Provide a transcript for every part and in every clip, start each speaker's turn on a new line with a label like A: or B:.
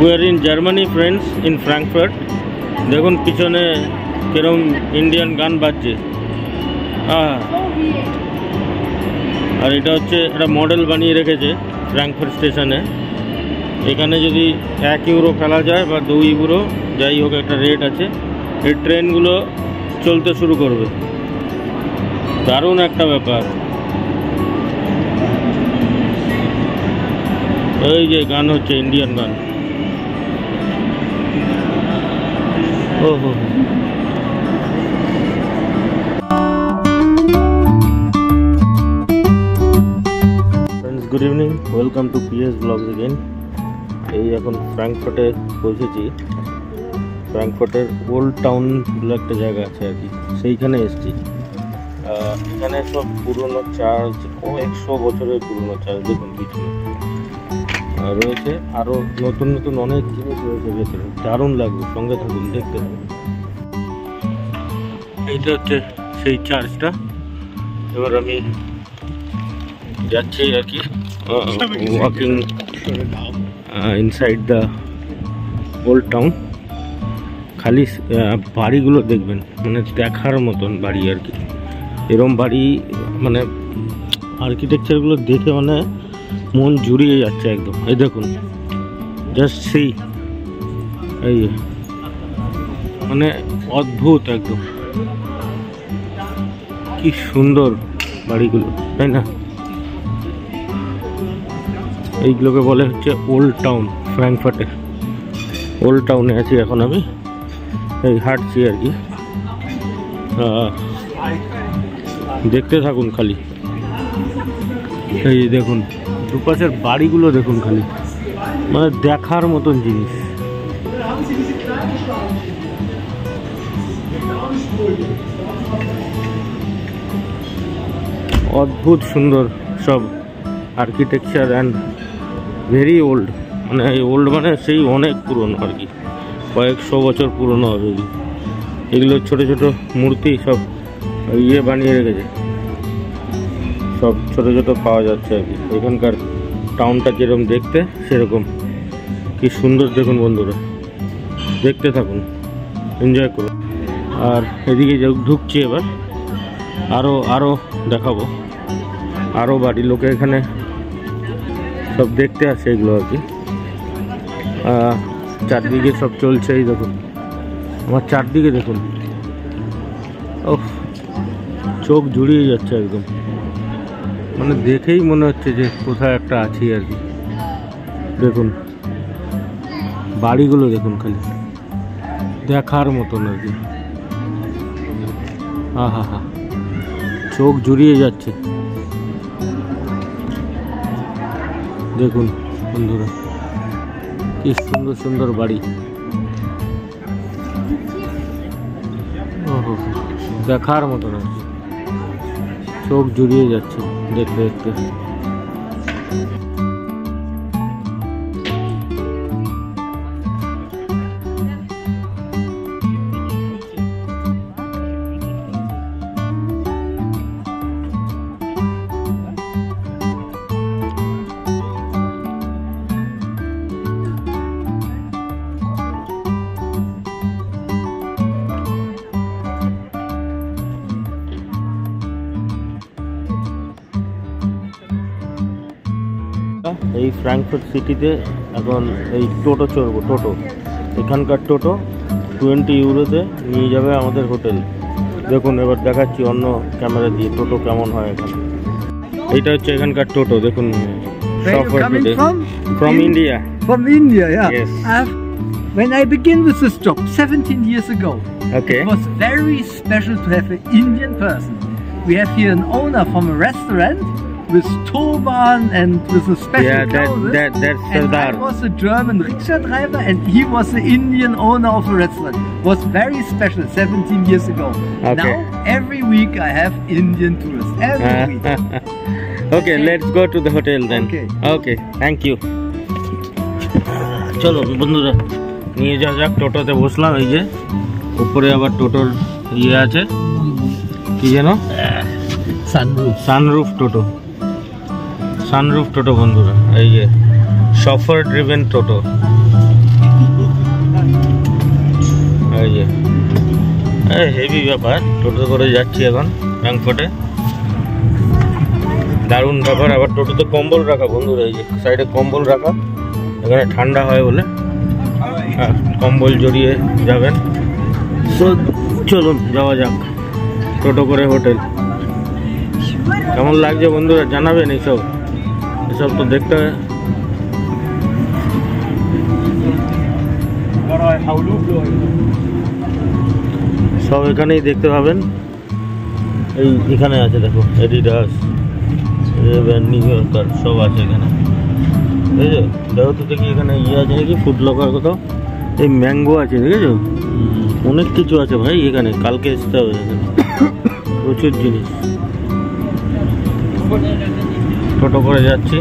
A: We are in Germany, friends, in Frankfurt. দেখুন পিছনে কিরকম ইন্ডিয়ান গান বাজছে। আর এটা হচ্ছে একটা মডেল বানিয়ে রেখেছে ফ্র্যাঙ্কফার্ট স্টেশনে। এখানে যদি 1 ইউরো ফেলা যায় বা 2 ইউরো যাই হোক একটা রেট আছে, এই ট্রেনগুলো চলতে শুরু করবে। দারুণ একটা ব্যাপার। এই যে গান হচ্ছে ইন্ডিয়ান গান। Friends, good evening. Welcome to PS Vlogs again. এই এখন ফ্র্যাঙ্কফার্টে পৌঁছেছি। ফ্র্যাঙ্কফার্টের ওল্ড টাউন বলে একটা জায়গা আছে আর কি, সেইখানে এসেছি। এখানে সব পুরনো চার্চ, 100 বছরের পুরনো চার্চ দেখুন পিছনে রয়েছে। আরও নতুন নতুন অনেক জিনিস রয়েছে ভেতরে, দারুণ লাগবে। সঙ্গে থাকুন, দেখতে থাকুন। এইটা হচ্ছে সেই চার্চটা। এবার আমি যাচ্ছি আর কি, walking inside the old town. খালি বাড়িগুলো দেখবেন, মানে দেখার মতন বাড়ি আর কি। এরম বাড়ি মানে আর্কিটেকচারগুলো দেখে মানে মন জুড়িয়ে যাচ্ছে একদম। এই দেখুন, জাস্ট সেই এই মানে অদ্ভুত একদম, কি সুন্দর বাড়িগুলো, তাই না? এইগুলোকে বলে হচ্ছে ওল্ড টাউন। ফ্র্যাঙ্কফার্টের ওল্ড টাউনে আছি এখন আমি, এই হাঁটছি আর কি। দেখতে থাকুন খালি। এই দেখুন দুপাশের বাড়িগুলো দেখুন খালি, মানে দেখার মতন জিনিস। অদ্ভুত সুন্দর সব আর্কিটেকচার অ্যান্ড ভেরি ওল্ড। মানে এই ওল্ড মানে সেই অনেক পুরনো আর কি, কয়েকশো বছর পুরনো হবে। এগুলো ছোট ছোট মূর্তি সব ইয়ে বানিয়ে রেখেছে, সব ছোট ছোট পাওয়া যাচ্ছে আর কি। এখানকার টাউনটা যেরকম দেখতে সেরকম, কি সুন্দর দেখুন বন্ধুরা, দেখতে থাকুন, এনজয় করুন। আর এদিকে ঢুকছি এবার, আরও দেখাবো। আরও বাড়ি, লোকে এখানে সব দেখতে আসে এগুলো আর কি। চারদিকে সব চলছে, এই দেখুন আমার চারদিকে দেখুন। চোখ জুড়িয়ে যাচ্ছে একদম, মানে দেখেই মনে হচ্ছে যে কোথায় একটা আছি আর কি। দেখুন বাড়িগুলো দেখুন খালি, দেখার মতন আর কি। হা চোখ জুড়িয়ে যাচ্ছে। দেখুন বন্ধুরা, কি সুন্দর সুন্দর বাড়ি। দেখার মতন আর কি, চোখ জুড়িয়ে যাচ্ছে দেখতে দেখতে। এই ফ্র্যাঙ্কফার্ট সিটিতে এখন এই টোটো চড়বো। টোটো, এখানকার টোটো 20 ইউরোতে নিয়ে যাবে আমাদের হোটেল। দেখুন এবার দেখাচ্ছি অন্য ক্যামেরা দিয়ে টোটো কেমন হয় এখানে। এইটা হচ্ছে এখানকার টোটো, দেখুন। From India.
B: From India, yeah.
A: Yes.
B: When I began with this job 17 years ago,
A: Okay.
B: it was very special to have an Indian person. We have here an owner from a restaurant with turban and with a special clothes.
A: That's
B: and
A: Sardar.
B: I was a German rickshaw driver and he was the Indian owner of a restaurant. It was very special 17 years ago.
A: Okay.
B: Now every week I have Indian tourists. Every week.
A: Okay, let's go to the hotel then. Okay, thank you. চলো বন্ধুরা, নিয়ে যাওয়া যাক। টোটোতে বসলাম, এই যে উপরে আবার টোটোর ইয়ে আছে, কি যেন, সানরুফ টোটো। সানরুফ টোটো বন্ধুরা, এই যে শফার ড্রিভেন টোটো। এই যে হেভি ব্যাপার, টোটো করে যাচ্ছি এখন ফ্র্যাঙ্কফুর্টে। দারুণ ব্যাপার। আবার টোটোতে কম্বল রাখা বন্ধুরা, এই যে সাইডে কম্বল রাখা, এখানে ঠান্ডা হয় বলে কম্বল জড়িয়ে যাবেন। তো চলুন যাওয়া যাক টোটো করে হোটেল। কেমন লাগছে বন্ধুরা জানাবেন। এইসব তো দেখতে হয়। সব এখানেই দেখতে পাবেন। এখানে আছে দেখো এডিডাস, নিউ ইয়র্কার সব আছে এখানে। বুঝেছো? দেখো তো দেখি এখানে আছে নাকি ফুড লকার কোথাও। এই ম্যাঙ্গো আছে দেখেছো, অনেক কিছু আছে ভাই এখানে। কালকে আসতে হবে এখানে, প্রচুর জিনিস। টোটো করে যাচ্ছি।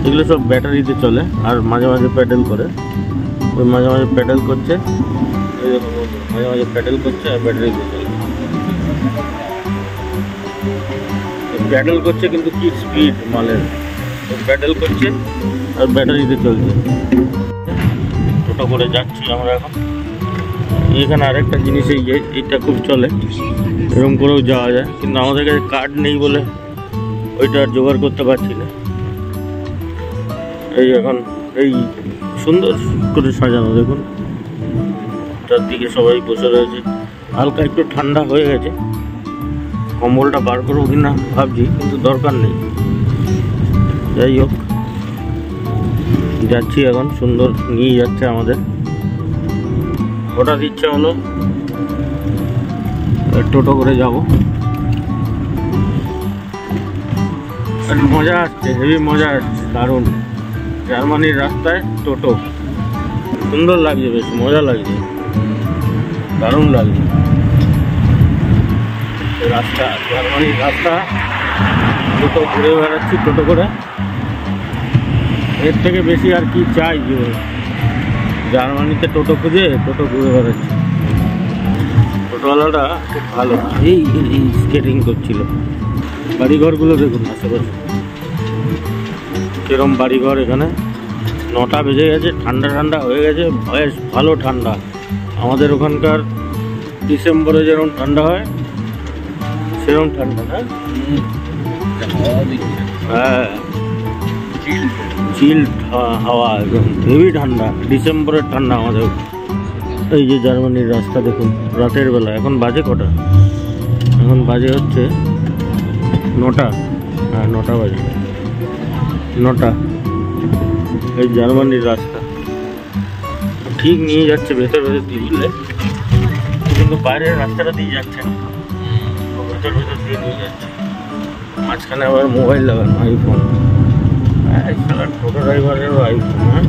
A: এগুলো সব ব্যাটারিতে চলে আর মাঝে মাঝে প্যাডেল করে। ওই মাঝে মাঝে প্যাডেল করছে, মাঝে মাঝে প্যাডেল করছে আর ব্যাটারিতে চলে। প্যাডেল করছে কিন্তু কি স্পিড মালের, প্যাডেল করছে আর ব্যাটারিতে চলছে। টোটো করে যাচ্ছি আমরা এখন। এখানে আরেকটা জিনিস এইটা খুব চলে, এরকম করেও যাওয়া যায়, কিন্তু আমাদের কাছে কার্ড নেই বলে ওইটা আর জোগাড় করতে পারছি না। এই এখন এই সুন্দর করে সাজানো দেখুন, চারদিকে সবাই বসে রয়েছে। হালকা একটু ঠান্ডা হয়ে গেছে, কম্বলটা বার করবো কিনা ভাবছি, কিন্তু দরকার নেই। যাই হোক যাচ্ছি এখন, সুন্দর নিয়ে যাচ্ছে আমাদের। হঠাৎ ইচ্ছা হলো টোটো করে যাব। মজা আসছে, হেভি মজা আসছে, দারুণ। জার্মানির রাস্তায় টোটো সুন্দর লাগছে, বেশ মজা লাগছে, দারুণ লাগছে রাস্তা। জার্মানির রাস্তা টোটো ঘুরে বেড়াচ্ছি টোটো করে। এর থেকে বেশি আর কি চাই জীবনে? জার্মানিতে টোটো খুঁজে টোটো ঘুরে বেড়াচ্ছি। টোটোওয়ালাটা খুব ভালো। এই স্কেটিং করছিল। বাড়িঘরগুলো দেখুন আশেপাশে কিরম বাড়িঘর এখানে। 9টা বেজে গেছে, ঠান্ডা ঠান্ডা হয়ে গেছে, বেশ ভালো ঠান্ডা। আমাদের ওখানকার ডিসেম্বরে যেরকম ঠান্ডা হয় সেরকম ঠান্ডা না? হ্যাঁ, চিল হাওয়া, একদম হেভি ঠান্ডা, ডিসেম্বরের ঠান্ডা আমাদের। এই যে জার্মানির রাস্তা দেখুন রাতের বেলা। এখন বাজে কটা? এখন বাজে হচ্ছে 9টা। হ্যাঁ 9টা বাজে, 9টা। এই জার্মানির রাস্তা ঠিক নিয়ে যাচ্ছে ভেতর ভেতর দিয়ে, বুঝলে, কিন্তু বাইরের রাস্তাটা দিয়ে যাচ্ছে না, ভেতর ভেতর দিয়ে নিয়ে যাচ্ছে। মাঝখানে আবার মোবাইল লাগানো, আইফোন। টোটো ড্রাইভারেরও আইফোন। হ্যাঁ,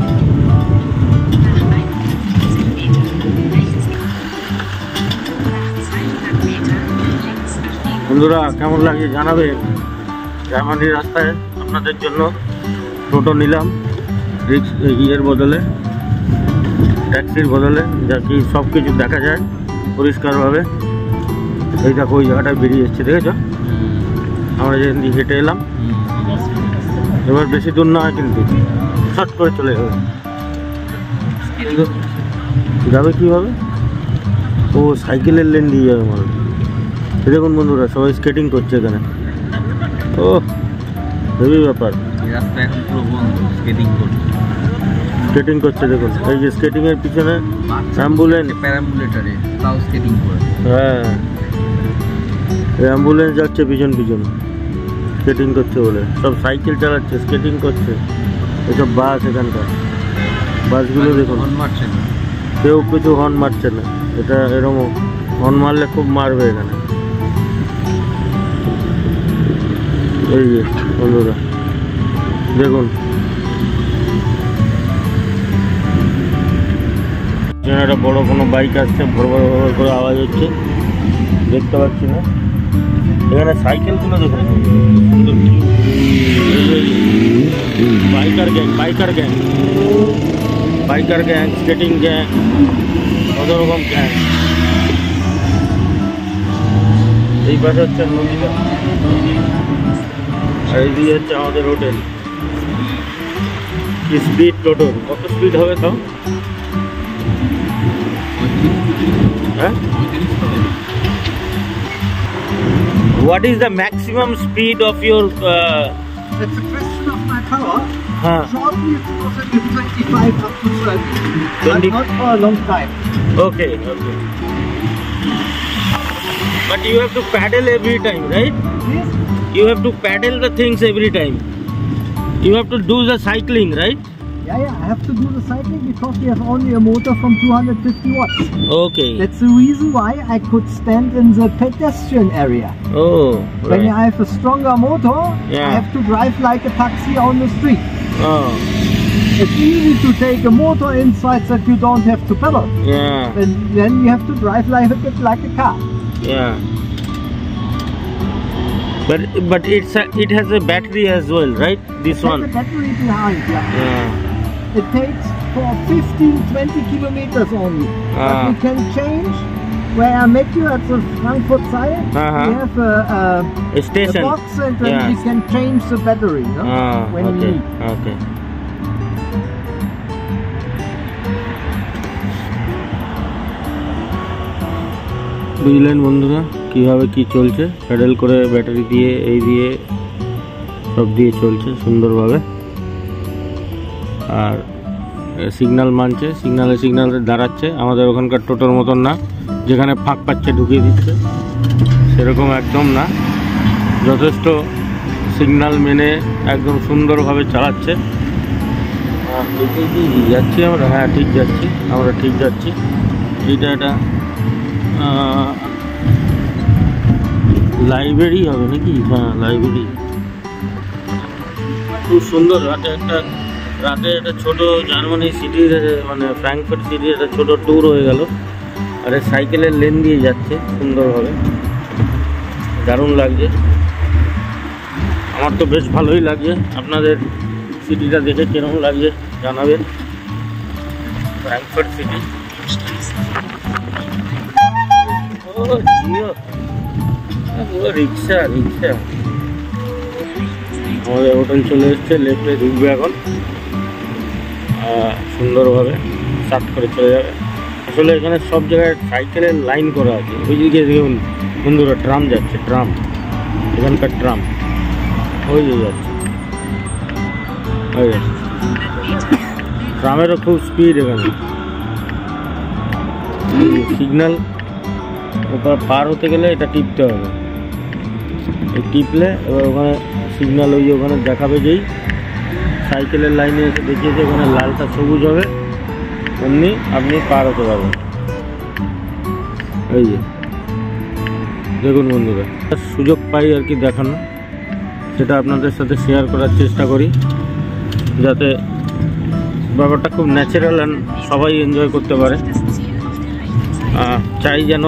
A: বন্ধুরা কেমন লাগে জানাবে। জার্মানির রাস্তায় আপনাদের জন্য টোটো নিলাম, ইয়ের বদলে, ট্যাক্সির বদলে, যা কি সব কিছু দেখা যায় পরিষ্কারভাবে। এই দেখো ওই জায়গাটায় বেরিয়ে এসছে, দেখেছো? আমরা যেদিন দিয়ে হেঁটে এলাম। এবার বেশি দূর না হয় কিন্তু, শর্ট করে চলে যাবে। যাবে কীভাবে? ও সাইকেলের লেন দিয়ে যাবে মানে। দেখুন বন্ধুরা সবাই স্কেটিং করছে এখানে। ও হেভি ব্যাপার। স্কেটিং করছে দেখুন। এই যে স্কেটিং এর পিছনে অ্যাম্বুলেন্স, হ্যাঁ অ্যাম্বুলেন্স যাচ্ছে পিছন পিছন, স্কেটিং করছে বলে। সব সাইকেল চালাচ্ছে, স্কেটিং করছে। এসব বাস, এখানকার বাসগুলো দেখুন, কেউ কিছু হর্ন মারছে না। এটা এরকম হর্ন মারলে খুব মারবে এখানে। এই যে বন্ধুরা দেখুন, একটা বড় কোনো বাইক আসছে, ভর ভর ভর করে আওয়াজ হচ্ছে, দেখতে পাচ্ছি না। এখানে সাইকেলগুলো দেখুন, biker gang, biker gang, biker gang, skating gang, কত রকম গ্যাং। এই পাশে হচ্ছে নদীটা, আর এই দিকে হচ্ছে আমাদের হোটেল। স্পিড টোটো কত স্পিড হবে তাও? হ্যাঁ, what is the maximum speed of your
B: That's a question of my power.
A: huh?
B: Shortly it's possible 25 up to 30,
A: 20
B: but not for a long time.
A: Okay, okay. But you have to paddle every time, right?
B: Yes?
A: You have to paddle the things every time. You have to do the cycling, right?
B: Yeah, I have to do the cycling because we have only a motor from 250 watts.
A: Okay.
B: That's the reason why I could stand in the pedestrian area.
A: Oh,
B: When
A: right.
B: I have a stronger motor,
A: Yeah.
B: I have to drive like a taxi on the street.
A: Oh,
B: It's easy to take a motor inside that you don't have to pedal.
A: yeah,
B: And then you have to drive like a bit like a car.
A: yeah. But it has a battery as well, right? This
B: There's
A: one.
B: a battery behind, yeah.
A: Yeah.
B: It takes for 15-20 kilometers only.
A: Ah.
B: But we can change. Where I met you at the Frankfurt side,
A: Uh-huh.
B: we have
A: A
B: a
A: station.
B: box and then
A: Yeah.
B: we can change the battery, no?
A: Ah,
B: when we
A: okay,
B: need.
A: okay. বুঝলেন বন্ধুরা কিভাবে কি চলছে, pedal করে battery দিয়ে এই দিয়ে সব দিয়ে চলছে সুন্দরভাবে। আর সিগন্যাল মানছে, সিগন্যালে দাঁড়াচ্ছে। আমাদের ওখানকার টোটোর মতন না, যেখানে ফাঁক পাচ্ছে ঢুকিয়ে দিচ্ছে, সেরকম একদম না। যথেষ্ট সিগন্যাল মেনে একদম সুন্দরভাবে চালাচ্ছে। যাচ্ছি আমরা, হ্যাঁ ঠিক যাচ্ছি, আমরা ঠিক যাচ্ছি। এটা একটা লাইব্রেরি হবে নাকি? হ্যাঁ লাইব্রেরি, খুব সুন্দর। রাতে একটা ছোট জার্মানি সিটির মানে ফ্র্যাঙ্কফার্ট সিটির একটা ছোট ট্যুর হয়ে গেল। আর সাইকেলের লেন দিয়ে যাচ্ছে সুন্দরভাবে, দারুণ লাগছে। আমার তো বেশ ভালোই লাগছে। আপনাদের সিটিটা দেখে কিরকম লাগছে জানাবেন। Frankfurt city. ও জিও, রিক্সা আমাদের হোটেল চলে এসছে, লেফটে ঢুকবে এখন, সুন্দরভাবে স্টার্ট করে চলে যাবে। আসলে এখানে সব জায়গায় সাইকেলের লাইন করা আছে। ওই দিকে দেখুন বন্ধুরা, ট্রাম যাচ্ছে, ট্রাম, এখানকার ট্রাম ওই যে যাচ্ছে, ওই যাচ্ছে। ট্রামেরও খুব স্পিড এখানে। সিগন্যাল ওটা পার হতে গেলে এটা টিপতে হবে, এই টিপলে এবার ওখানে সিগন্যাল ওই ওখানে দেখাবে, যেই সাইকেলের লাইনে এসে দেখিয়েছে ওখানে লালটা সবুজ হবে, অমনি আপনি পার হতে পারবেন। এই যে দেখুন বন্ধুরা, সুযোগ পাই আর কি দেখানো, সেটা আপনাদের সাথে শেয়ার করার চেষ্টা করি, যাতে ব্যাপারটা খুব ন্যাচারাল অ্যান্ড সবাই এনজয় করতে পারে। চাই যেন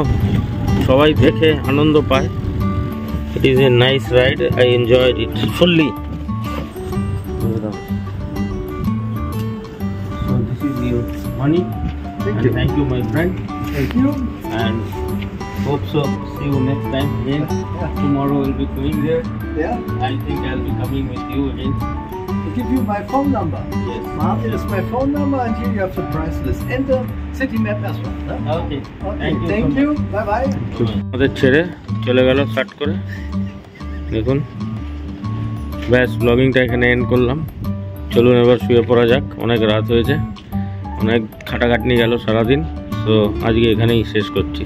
A: সবাই দেখে আনন্দ পায়। It is a nice ride, I enjoyed it fully. So this is your money. Thank you my friend.
B: Thank you.
A: And hope so see you next time again. Tomorrow we'll be going there.
B: Yeah.
A: I think I'll be coming with you again.
B: I'll give you my phone number.
A: Yes.
B: Martin is my phone number, and here you have the price list and the city map as well. Huh?
A: Okay.
B: Okay. Thank you. Bye bye.
A: আমাদের ছেড়ে চলে গেল start করে। দেখুন ব্যাস, ব্লগিংটা এখানে and করলাম। চলুন এবার শুয়ে পড়া যাক, অনেক রাত হয়েছে, অনেক খাটাখাটনি গেল সারাদিন। তো আজকে এখানেই শেষ করছি।